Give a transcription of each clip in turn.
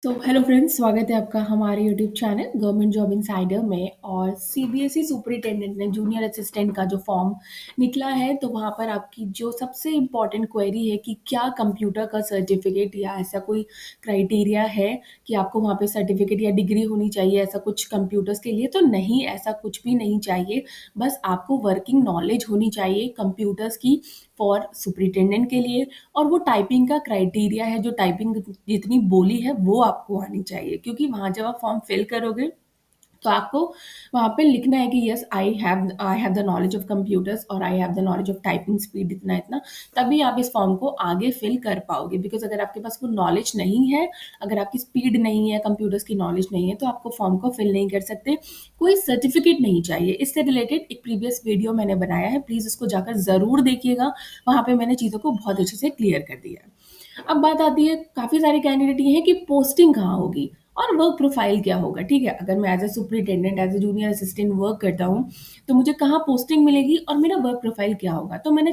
तो hello friends, स्वागत है आपका हमारे YouTube channel government job insider में। और सीबीएसई सुपरिटेंडेंट ने जूनियर असिस्टेंट का जो फॉर्म निकला है, तो वहाँ पर आपकी जो सबसे इम्पॉर्टेंट क्वेरी है कि क्या कंप्यूटर का सर्टिफिकेट या ऐसा कोई क्राइटेरिया है कि आपको वहाँ पे सर्टिफिकेट या डिग्री होनी चाहिए ऐसा कुछ कंप्यूटर्स के लिए। तो नहीं, ऐसा कुछ भी नहीं चाहिए। बस आपको वर्किंग नॉलेज होनी चाहिए कंप्यूटर्स की फॉर सुपरिटेंडेंट के लिए। और वो टाइपिंग का क्राइटेरिया है, जो टाइपिंग जितनी बोली है वो आपको आनी चाहिए, क्योंकि वहाँ जब आप फॉर्म फिल करोगे तो आपको वहाँ पे लिखना है कि yes I have the knowledge of computers और I have the knowledge of typing speed इतना इतना। तभी आप इस फॉर्म को आगे फिल कर पाओगे। बिकॉज अगर आपके पास वो नॉलेज नहीं है, अगर आपकी स्पीड नहीं है, कंप्यूटर्स की नॉलेज नहीं है, तो आपको फॉर्म को फिल नहीं कर सकते। कोई सर्टिफिकेट नहीं चाहिए। इससे रिलेटेड एक प्रीवियस वीडियो मैंने बनाया है, प्लीज़ उसको जाकर ज़रूर देखिएगा। वहाँ पे मैंने चीज़ों को बहुत अच्छे से क्लियर कर दिया है। अब बात आती है, काफ़ी सारे कैंडिडेट ये हैं कि पोस्टिंग कहाँ होगी और वर्क प्रोफाइल क्या होगा। ठीक है, अगर मैं as a superintendent, as a junior assistant work करता हूँ, तो मुझे कहाँ पोस्टिंग मिलेगी और मेरा वर्क प्रोफाइल क्या होगा। तो मैंने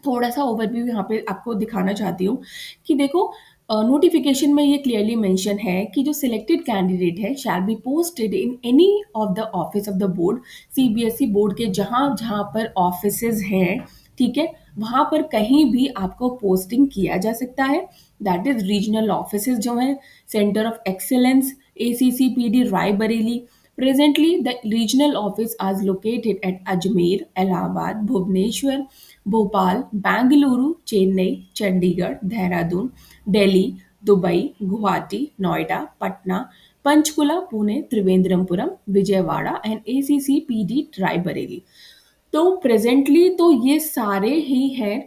थोड़ा सा ओवरव्यू यहाँ पे आपको दिखाना चाहती हूँ कि देखो, नोटिफिकेशन में ये क्लियरली मेंशन है कि जो सिलेक्टेड कैंडिडेट है shall be posted in any of the office of the board. CBSE board के जहाँ जहाँ पर ऑफिसेज हैं, ठीक है, वहाँ पर कहीं भी आपको पोस्टिंग किया जा सकता है। दैट इज रीजनल ऑफिसेज जो हैं, centre of excellence ACCPD Raebareli. Presently, the regional office is located at Ajmer, Allahabad, Bhubaneswar, Bhopal, Bangalore, Chennai, Chandigarh, Dehradun, Delhi, Dubai, Guwahati, Noida, Patna, Panchkula, Pune, Trivandrum, Vijayawada and ACCPD Raebareli। तो presently तो ये सारे ही हैं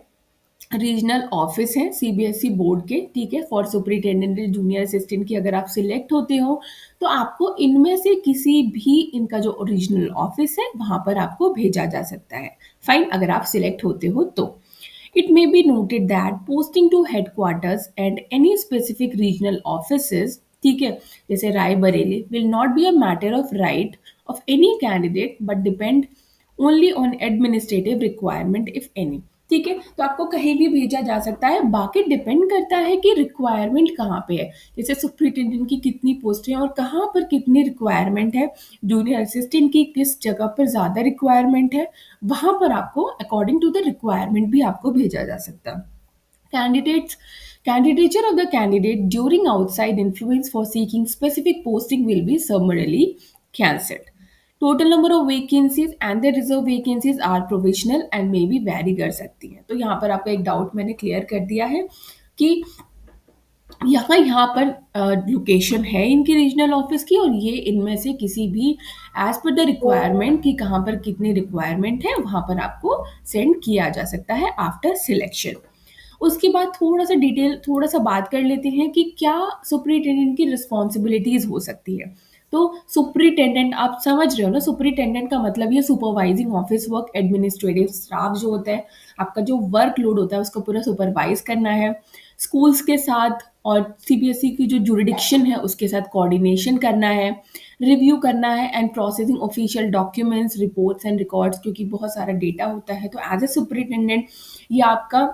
regional office हैं CBSE board के। ठीक है, for superintendent junior assistant की अगर आप सिलेक्ट होते हो तो आपको इनमें से किसी भी इनका जो ओरिजिनल ऑफिस है वहां पर आपको भेजा जा सकता है। फाइन, अगर आप सिलेक्ट होते हो तो it may be noted that posting to headquarters and any specific regional offices, ठीक है, जैसे Raebareli, will not be a matter of right of any candidate but depend only on administrative requirement if any. ठीक है, तो आपको कहीं भी भेजा जा सकता है, बाकी डिपेंड करता है कि रिक्वायरमेंट कहाँ पे है। जैसे सुपरिटेंडेंट की कितनी पोस्ट है और कहाँ पर कितनी रिक्वायरमेंट है, जूनियर असिस्टेंट की किस जगह पर ज़्यादा रिक्वायरमेंट है, वहाँ पर आपको अकॉर्डिंग टू द रिक्वायरमेंट भी आपको भेजा जा सकता है। Candidates Candidature of the candidate during outside influence for seeking specific posting will be summarily cancelled. Total number of vacancies and the reserve vacancies are provisional and may be vary कर सकती हैं। तो यहाँ पर आपका एक डाउट मैंने clear कर दिया है कि यहाँ पर लोकेशन है इनकी रीजनल ऑफिस की, और ये इनमें से किसी भी एज पर द रिक्वायरमेंट कि कहाँ पर कितनी रिक्वायरमेंट है वहाँ पर आपको सेंड किया जा सकता है आफ्टर सिलेक्शन। उसके बाद थोड़ा सा बात कर लेते हैं कि क्या सुपरिटेंडेंट की रिस्पॉन्सिबिलिटीज हो सकती है। तो सुपरिटेंडेंट आप समझ रहे हो ना, सुपरिटेंडेंट का मतलब ये supervising office work, administrative staff जो होता है, आपका जो वर्क लोड होता है उसको पूरा सुपरवाइज करना है। स्कूल्स के साथ और सीबीएसई की जो जुरिडिक्शन है उसके साथ कोऑर्डिनेशन करना है, रिव्यू करना है and processing official documents, reports and records, क्योंकि बहुत सारा डेटा होता है। तो एज ए सुपरिटेंडेंट ये आपका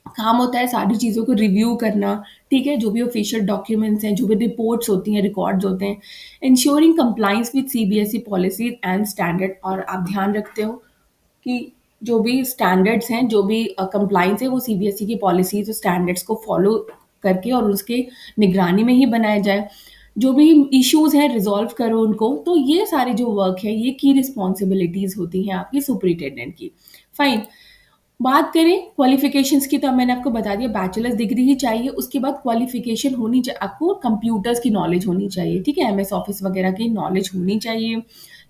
काम होता है सारी चीज़ों को रिव्यू करना। ठीक है, जो भी ऑफिशियल डॉक्यूमेंट्स हैं, जो भी रिपोर्ट्स होती हैं, रिकॉर्ड्स होते हैं, ensuring compliance with CBSE policies and standard. और आप ध्यान रखते हो कि जो भी स्टैंडर्ड्स हैं, जो भी कंप्लाइंस है, वो सीबीएसई की पॉलिसीज और स्टैंडर्ड्स को फॉलो करके और उसके निगरानी में ही बनाया जाए। जो भी इश्यूज हैं रिजॉल्व करो उनको। तो ये सारे जो वर्क है, ये की रिस्पॉन्सिबिलिटीज होती हैं आपकी सुपरिटेंडेंट की। फाइन, बात करें क्वालिफिकेशंस की, तो अब मैंने आपको बता दिया बैचलर्स डिग्री ही चाहिए। उसके बाद क्वालिफिकेशन होनी चाहिए, आपको कंप्यूटर्स की नॉलेज होनी चाहिए। ठीक है, एमएस ऑफिस वगैरह की नॉलेज होनी चाहिए।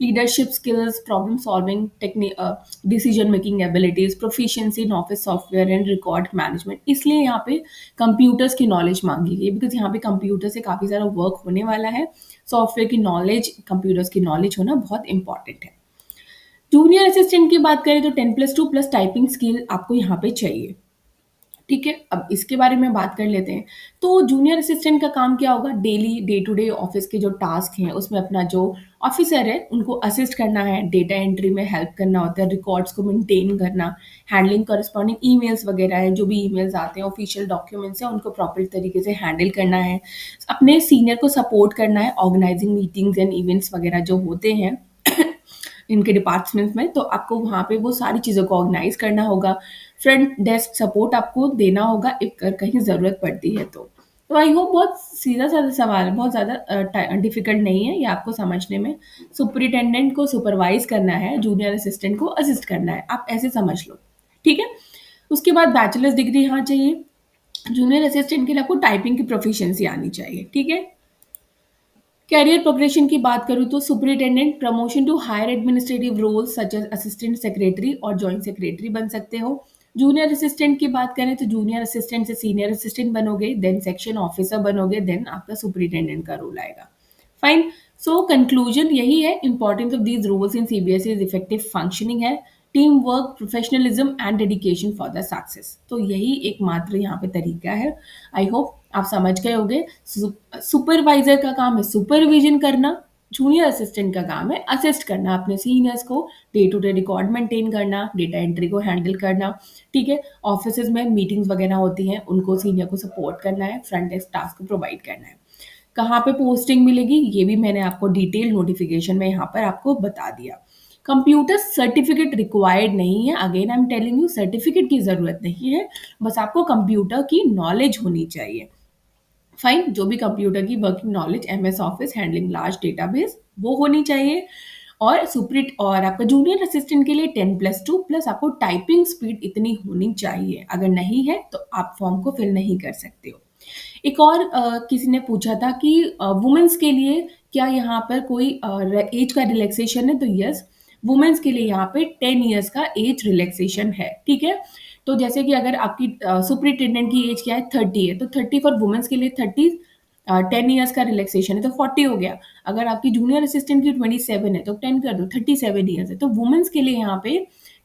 Leadership skills, problem solving technique, decision making abilities, proficiency in office software and record management. इसलिए यहाँ पे कंप्यूटर्स की नॉलेज मांगी गई, बिकॉज यहाँ पे कंप्यूटर से काफ़ी सारा वर्क होने वाला है। सॉफ्टवेयर की नॉलेज, कंप्यूटर्स की नॉलेज होना बहुत इंपॉर्टेंट है। जूनियर असिस्टेंट की बात करें तो 10+2+ टाइपिंग स्किल आपको यहाँ पे चाहिए। ठीक है, अब इसके बारे में बात कर लेते हैं। तो जूनियर असिस्टेंट का काम क्या होगा? Daily day to day office के जो टास्क हैं, उसमें अपना जो ऑफिसर है, उनको असिस्ट करना है, डेटा एंट्री में हेल्प करना होता है, रिकॉर्ड्स को मेंटेन करना, हैंडलिंग कॉरेस्पॉन्डिंग ईमेल्स वगैरह है, जो भी ईमेल्स आते हैं, ऑफिशियल डॉक्यूमेंट्स हैं, उनको प्रॉपर तरीके से हैंडल करना है। अपने सीनियर को सपोर्ट करना है, ऑर्गेनाइजिंग मीटिंग्स एंड इवेंट्स वगैरह जो होते हैं इनके डिपार्टमेंट्स में, तो आपको वहाँ पे वो सारी चीज़ों को ऑर्गेनाइज करना होगा। फ्रंट डेस्क सपोर्ट आपको देना होगा एक कहीं ज़रूरत पड़ती है तो। तो आई होप बहुत सीधा-साधा सवाल है, बहुत ज़्यादा डिफ़िकल्ट नहीं है ये आपको समझने में। सुपरिटेंडेंट को सुपरवाइज़ करना है, जूनियर असिस्टेंट को असिस्ट करना है, आप ऐसे समझ लो, ठीक है? उसके बाद बैचलर्स डिग्री यहाँ चाहिए। जूनियर असिस्टेंट के लिए आपको टाइपिंग की प्रोफिशिएंसी आनी चाहिए, ठीक है? कैरियर प्रोग्रेशन की बात करूँ तो superintendent promotion to higher administrative roles such as assistant secretary और जॉइंट सेक्रेटरी बन सकते हो। जूनियर असिस्टेंट की बात करें तो जूनियर असिस्टेंट से सीनियर असिस्टेंट बनोगे, देन सेक्शन ऑफिसर बनोगे, देन आपका सुपरिटेंडेंट का रोल आएगा। फाइन। सो कंक्लूजन यही है, importance of these roles in CBSE is effective functioning है, team work, professionalism and dedication for the success. तो यही एकमात्र यहाँ पे तरीका है। आई होप आप समझ गए होंगे। सुपरवाइजर का काम है सुपरविजन करना, जूनियर असिस्टेंट का काम है असिस्ट करना अपने सीनियर्स को, day to day record maintain करना, डेटा एंट्री को हैंडल करना, ठीक है। ऑफिस में मीटिंग्स वगैरह होती हैं, उनको सीनियर को सपोर्ट करना है, फ्रंट डेस्क टास्क प्रोवाइड करना है। कहाँ पे पोस्टिंग मिलेगी ये भी मैंने आपको डिटेल नोटिफिकेशन में यहाँ पर आपको बता दिया। कंप्यूटर सर्टिफिकेट रिक्वायर्ड नहीं है, again I am telling you, certificate की ज़रूरत नहीं है, बस आपको कंप्यूटर की नॉलेज होनी चाहिए। फाइन, जो भी कंप्यूटर की working knowledge, MS office, handling large database, वो होनी चाहिए। और सुप्रीट और आपका जूनियर असिस्टेंट के लिए 10+2 प्लस आपको टाइपिंग स्पीड इतनी होनी चाहिए। अगर नहीं है तो आप फॉर्म को फिल नहीं कर सकते हो। एक और किसी ने पूछा था कि वुमेन्स के लिए क्या यहाँ पर कोई एज का रिलैक्सेशन है? तो यस, वुमेन्स के लिए यहाँ पे 10 इयर्स का एज रिलैक्सेशन है, ठीक है। तो जैसे कि अगर आपकी सुपरिटेंडेंट की एज क्या है, 30 है, तो 30 फॉर वुमेन्स के लिए 30, 10 इयर्स का रिलैक्सेशन है तो 40 हो गया। अगर आपकी जूनियर असिस्टेंट की 27 है तो 10 कर दो, 37 इयर्स है। तो वुमेन्स के लिए यहाँ पे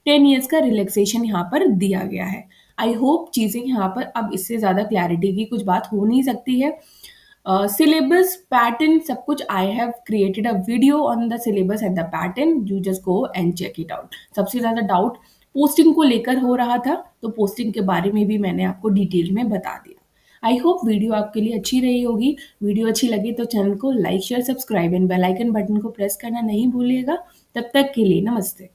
10 इयर्स का रिलैक्सेशन यहाँ पर दिया गया है। आई होप चीज़ें यहाँ पर अब इससे ज़्यादा क्लैरिटी की कुछ बात हो नहीं सकती है। सिलेबस पैटर्न सब कुछ, I have created a video on the syllabus and the pattern, you just go and check it out. सबसे ज़्यादा डाउट पोस्टिंग को लेकर हो रहा था, तो पोस्टिंग के बारे में भी मैंने आपको डिटेल में बता दिया। आई होप वीडियो आपके लिए अच्छी रही होगी। वीडियो अच्छी लगी तो चैनल को like share subscribe and bell icon button को प्रेस करना नहीं भूलिएगा। तब तक के लिए नमस्ते।